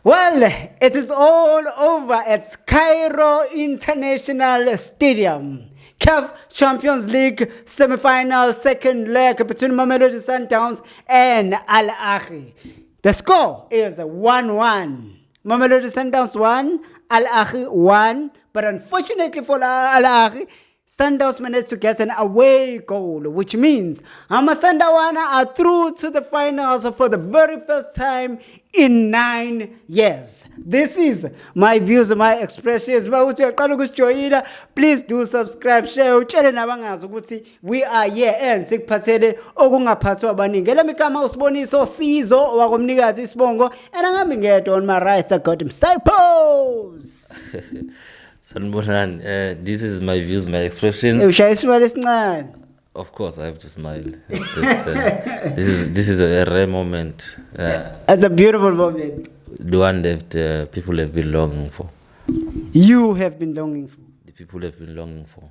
Well, it is all over at Cairo International Stadium. CAF Champions League semi-final second leg between Mamelodi Sundowns and Ahly. The score is 1-1. Mamelodi Sundowns 1, Ahly 1. But unfortunately for Ahly, Sundowns managed to get an away goal, which means Amasandawana are through to the finals for the very first time in 9 years. This is my views, my expressions. Please do subscribe, share, we are here and sikuphathele okungaphathwa abaningi. Let me come out Siboniso Sizo wakomnikazi isibongo, and angami ngedwa on my right. I got him Cypos. Sanbonan, this is my views, my expressions. Of course, I have to smile. This is a rare moment. It's a beautiful moment. The one that people have been longing for. You have been longing for. The people have been longing for.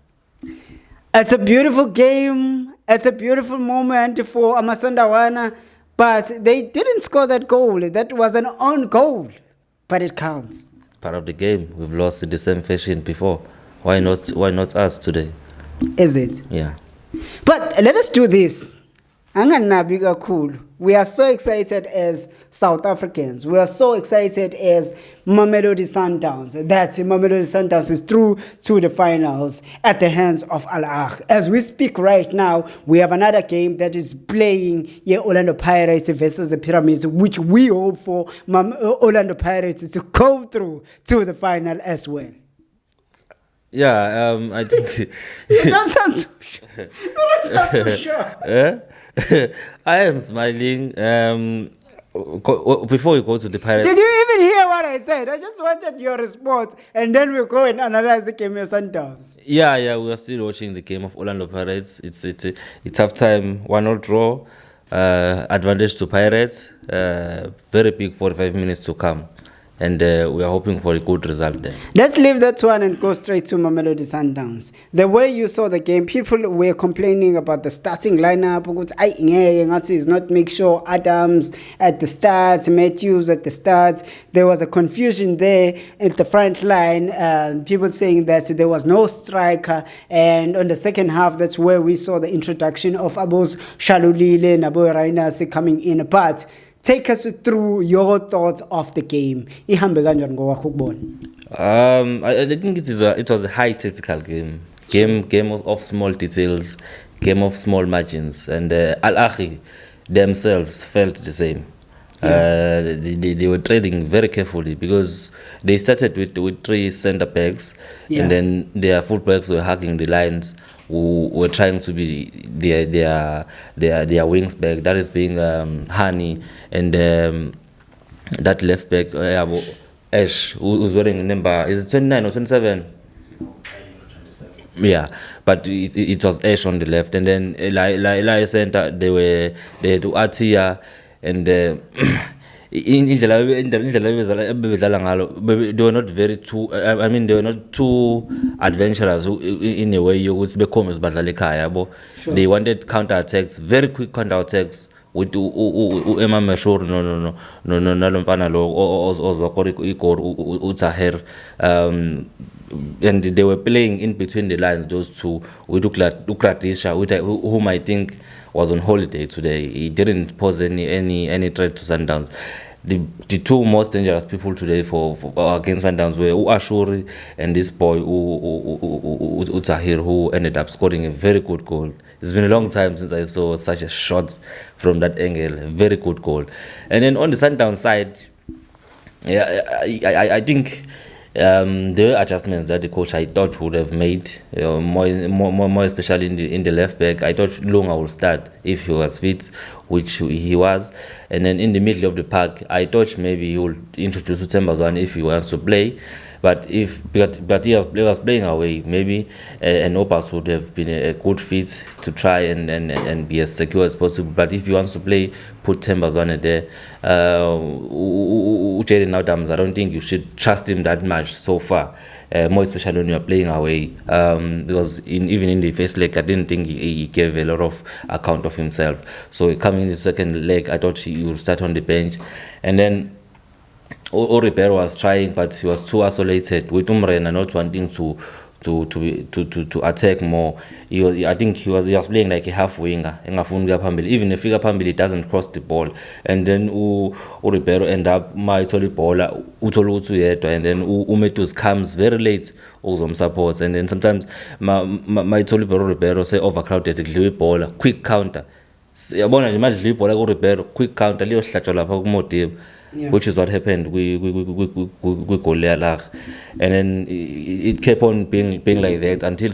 It's a beautiful game. It's a beautiful moment for Amasandawana, but they didn't score that goal. That was an own goal, but it counts. Part of the game. We've lost in the same fashion before. Why not us today? Is it? Yeah. But let us do this. Cool. We are so excited as South Africans. We are so excited as Mamelodi Sundowns. That Mamelodi Sundowns is through to the finals at the hands of Ahly. As we speak right now, we have another game that is playing Orlando Pirates versus the Pyramids, which we hope for Orlando Pirates to go through to the final as well. Yeah, I think... You don't sound too sure. You don't sound too sure. I am smiling. Before we go to the Pirates... Did you even hear what I said? I just wanted your response, and then we'll go and analyze the game of Sundowns. Yeah, we are still watching the game of Orlando Pirates. It's half time, 1-0 draw, advantage to Pirates. Very big 45 minutes to come. And we are hoping for a good result there. Let's leave that one and go straight to Mamelodi Sundowns. The way you saw the game, people were complaining about the starting lineup. It's not make sure Adams at the start, Matthews at the start. There was a confusion there at the front line. People saying that there was no striker. And on the second half, that's where we saw the introduction of Abos Shalulile and Abu Rainas coming in. But take us through your thoughts of the game. I think it was a high tactical game. Game of small details, game of small margins, and Ahly themselves felt the same. They were trading very carefully because they started with 3 centre backs, and then their full backs were hugging the lines, who were trying to be their wings back. That is being Hani, and that left back Ash, who's wearing number, is it 29 or 27? Yeah, but it was Ash on the left, and then Eli center they had Atia, and they were not very too. I mean, they were not too adventurous in a way. You would be come as Badlalekaya, they wanted counter attacks, very quick counter attacks with Emma Mashur, and they were playing in between the lines. Those two, with Ukradisha, whom I think was on holiday today. He didn't pose any threat to Sundowns. The two most dangerous people today for against Sundowns were Ashuri and this boy Utahir, who ended up scoring a very good goal. It's been a long time since I saw such a shot from that angle. A very good goal. And then on the Sundowns side, I think the adjustments that the coach I thought would have made, more especially in the left back. I thought Lunga would start if he was fit, which he was, and then in the middle of the pack, I thought maybe he would introduce Utembazwane if he wants to play. But he was playing away, maybe an Opas would have been a good fit to try and be as secure as possible. But if he wants to play, put Tembazwane there. Jaden Adams, I don't think you should trust him that much so far, more especially when you are playing away. Because even in the first leg, I didn't think he gave a lot of account of himself. So coming in the second leg, I thought he would start on the bench. And then Ribeiro was trying, but he was too isolated with Umrena not wanting to attack more. I think he was playing like a half winger. Even if figure phambili doesn't cross the ball, and then Ribeiro end up mayitholi ball uthole ukuthi uyedwa, and then uMetus comes very late ukuzomsupport, and then sometimes mayitholi Ribeiro say overcrowded kudliwa ibhola, quick counter. Yabona nje manje idliwa ibhola kuRibeiro, quick counter liyohlatshwa lapha kuModiba. Yeah. Which is what happened with goal and then it kept on being like that until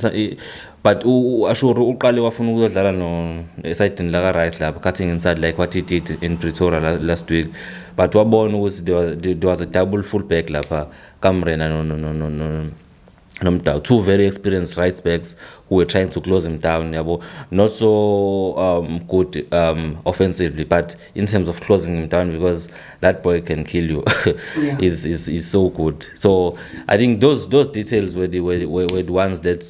but Ashur uqale wafuna ukudlala no side la right lapha, cutting inside like what he did in Pretoria last week, but wabona ukuthi there was a double full back lapha Kamrena no, two very experienced right backs who were trying to close him down. Not so good offensively, but in terms of closing him down, because that boy can kill you. Yeah. is so good. So I think those details were the ones that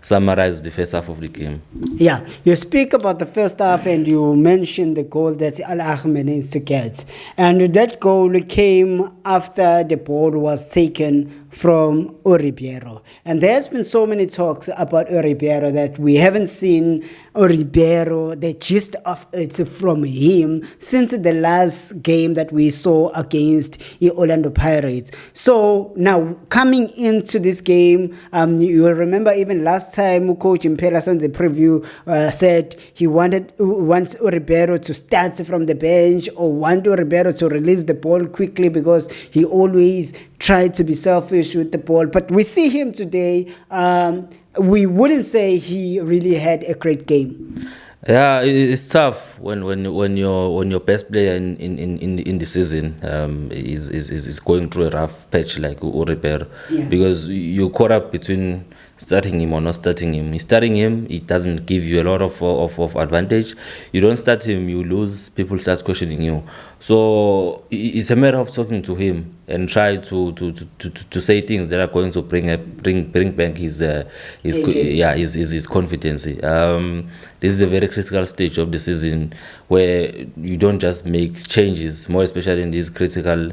summarized the first half of the game. Yeah, you speak about the first half and you mentioned the goal that Ahly managed to get, and that goal came after the ball was taken from Ribeiro. And there's been so many talks about Ribeiro that we haven't seen Ribeiro, the gist of it from him, since the last game that we saw against the Orlando Pirates. So now coming into this game, you will remember even last time Coach Impela sent the preview said he wants Ribeiro to start from the bench, or want Ribeiro to release the ball quickly because he always tried to be selfish with the ball. But we see him today. We wouldn't say he really had a great game. Yeah, it's tough when your best player in the season is going through a rough patch like Ribeiro. Yeah. Because you're caught up between starting him or not starting him. You starting him, it doesn't give you a lot of advantage. You don't start him, you lose. People start questioning you. So it's a matter of talking to him and try to say things that are going to bring back his confidence. This is a very critical stage of the season where you don't just make changes, more especially in these critical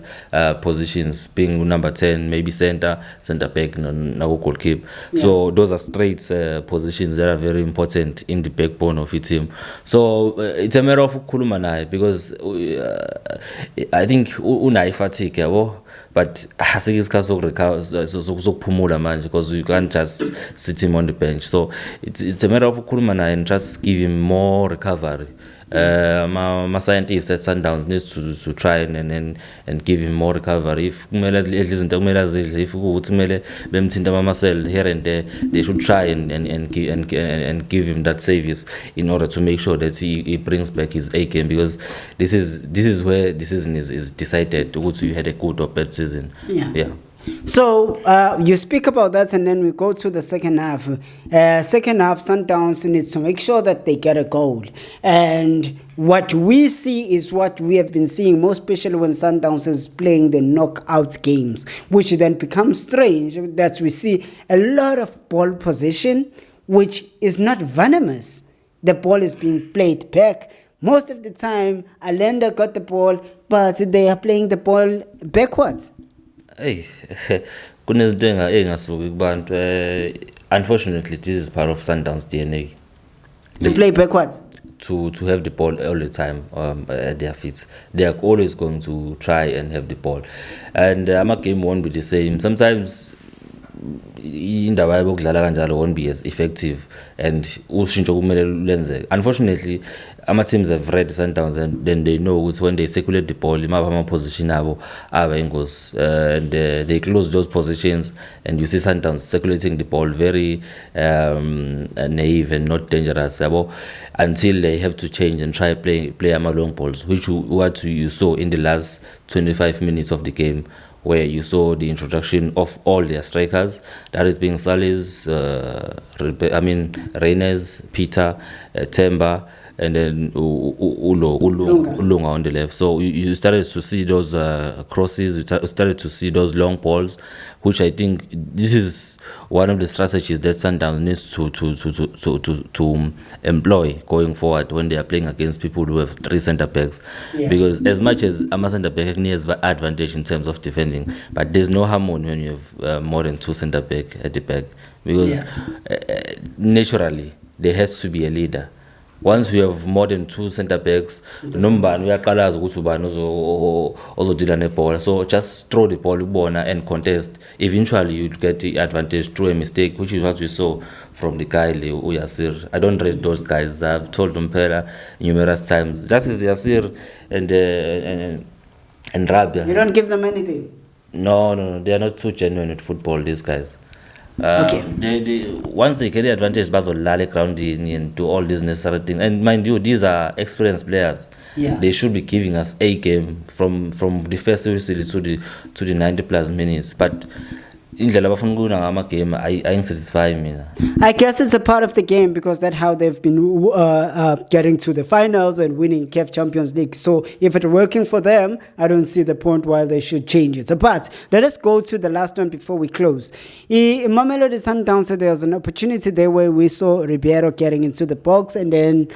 positions, being number 10, maybe center back, no goalkeeper. Yeah. So those are straight positions that are very important in the backbone of your team. So it's a matter of Kulumanai, because I think unai fatigue, but sokuphumula manje, because you can't just sit him on the bench. So it's a matter of Kurumana and just give him more recovery. My scientists at Sundowns needs to try and give him more recovery. If here and there, they should try and give him that service in order to make sure that he brings back his A game, because this is where the season is decided. You had a good or bad season. Yeah. So you speak about that, and then we go to the second half. Second half, Sundowns needs to make sure that they get a goal. And what we see is what we have been seeing, most especially when Sundowns is playing the knockout games, which then becomes strange, that we see a lot of ball possession, which is not venomous. The ball is being played back. Most of the time, Allende got the ball, but they are playing the ball backwards. Hey, unfortunately, this is part of Sundowns' DNA. To play backwards? To have the ball all the time at their feet. They are always going to try and have the ball. And a game won't be the same. Sometimes indaba yokudlala kanjalo won't be as effective, and unfortunately teams have read Sundowns, and then they know when they circulate the ball position and they close those positions, and you see Sundowns circulating the ball very naive and not dangerous until they have to change and try play long balls, which what you saw in the last 25 minutes of the game, where you saw the introduction of all their strikers, that is being Salis, Reines, Peter, Temba, and then Ulunga on the left. So you started to see those crosses, you started to see those long balls, which I think this is one of the strategies that Sundowns needs to employ going forward when they are playing against people who have 3 centre backs. Yeah. Because as much as a centre back has advantage in terms of defending, but there's no harmony when you have more than 2 centre back at the back. Because naturally there has to be a leader. Once we have more than 2 centre backs, number we are colors also deal a ball. So just throw the ball and contest. Eventually you get the advantage through a mistake, which is what we saw from the guy Yasir. I don't rate those guys. I've told them numerous times. That is Yasir and Rabia. You don't give them anything. No, they are not too genuine with football, these guys. They once they get the advantage, Basel lale ground and do all these necessary things. And mind you, these are experienced players. Yeah. They should be giving us a game from the first series to the 90+ minutes. But in the game, I ain't satisfied me. I guess it's a part of the game because that's how they've been getting to the finals and winning CAF Champions League. So if it's working for them, I don't see the point why they should change it. But let us go to the last one before we close. In Mamelodi Sundowns, there was an opportunity there where we saw Ribeiro getting into the box and then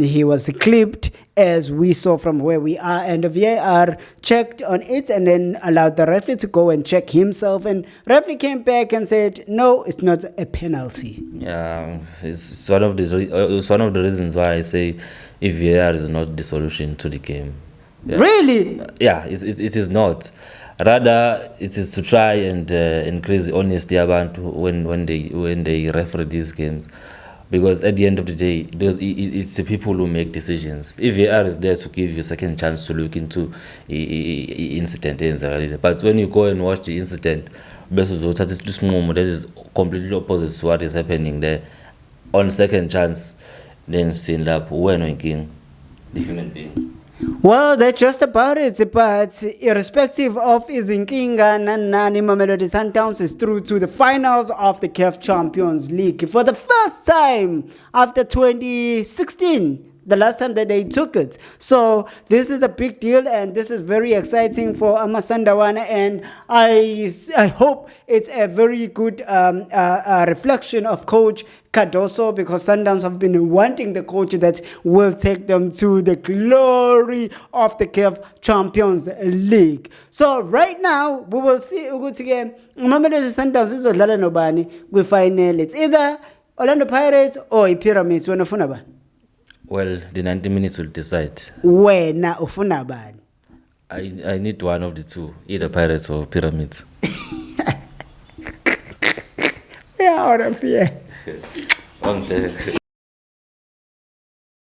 he was clipped, as we saw from where we are, and the VAR checked on it and then allowed the referee to go and check himself, and referee came back and said no, it's not a penalty. Yeah, it's one of the reasons why I say if VAR is not the solution to the game. Yeah. Really? Yeah, it is not. Rather, it is to try and increase the honesty about when they referee these games. Because at the end of the day, it's the people who make decisions. If VAR is there to give you a second chance to look into incident, but when you go and watch the incident, that is completely opposite to what is happening there. On second chance, then stand up, when the human being. Well, that's just about it. But irrespective of Izinkinga, Nani Mamelodi Sundowns is through to the finals of the CAF Champions League for the first time after 2016. The last time that they took it. So this is a big deal and this is very exciting for Amasandawana, and I hope it's a very good reflection of Coach Cardoso, because Sundowns have been wanting the coach that will take them to the glory of the CAF Champions League. So right now we will see Mamelodi Sundowns izodlala nobani kwi-final. It's either Orlando Pirates or Pyramids. Wena ufuna ba? Well, the 90 minutes will decide. Wena ufuna bani? I need one of the two, either Pirates or Pyramids. Yeah, out of here.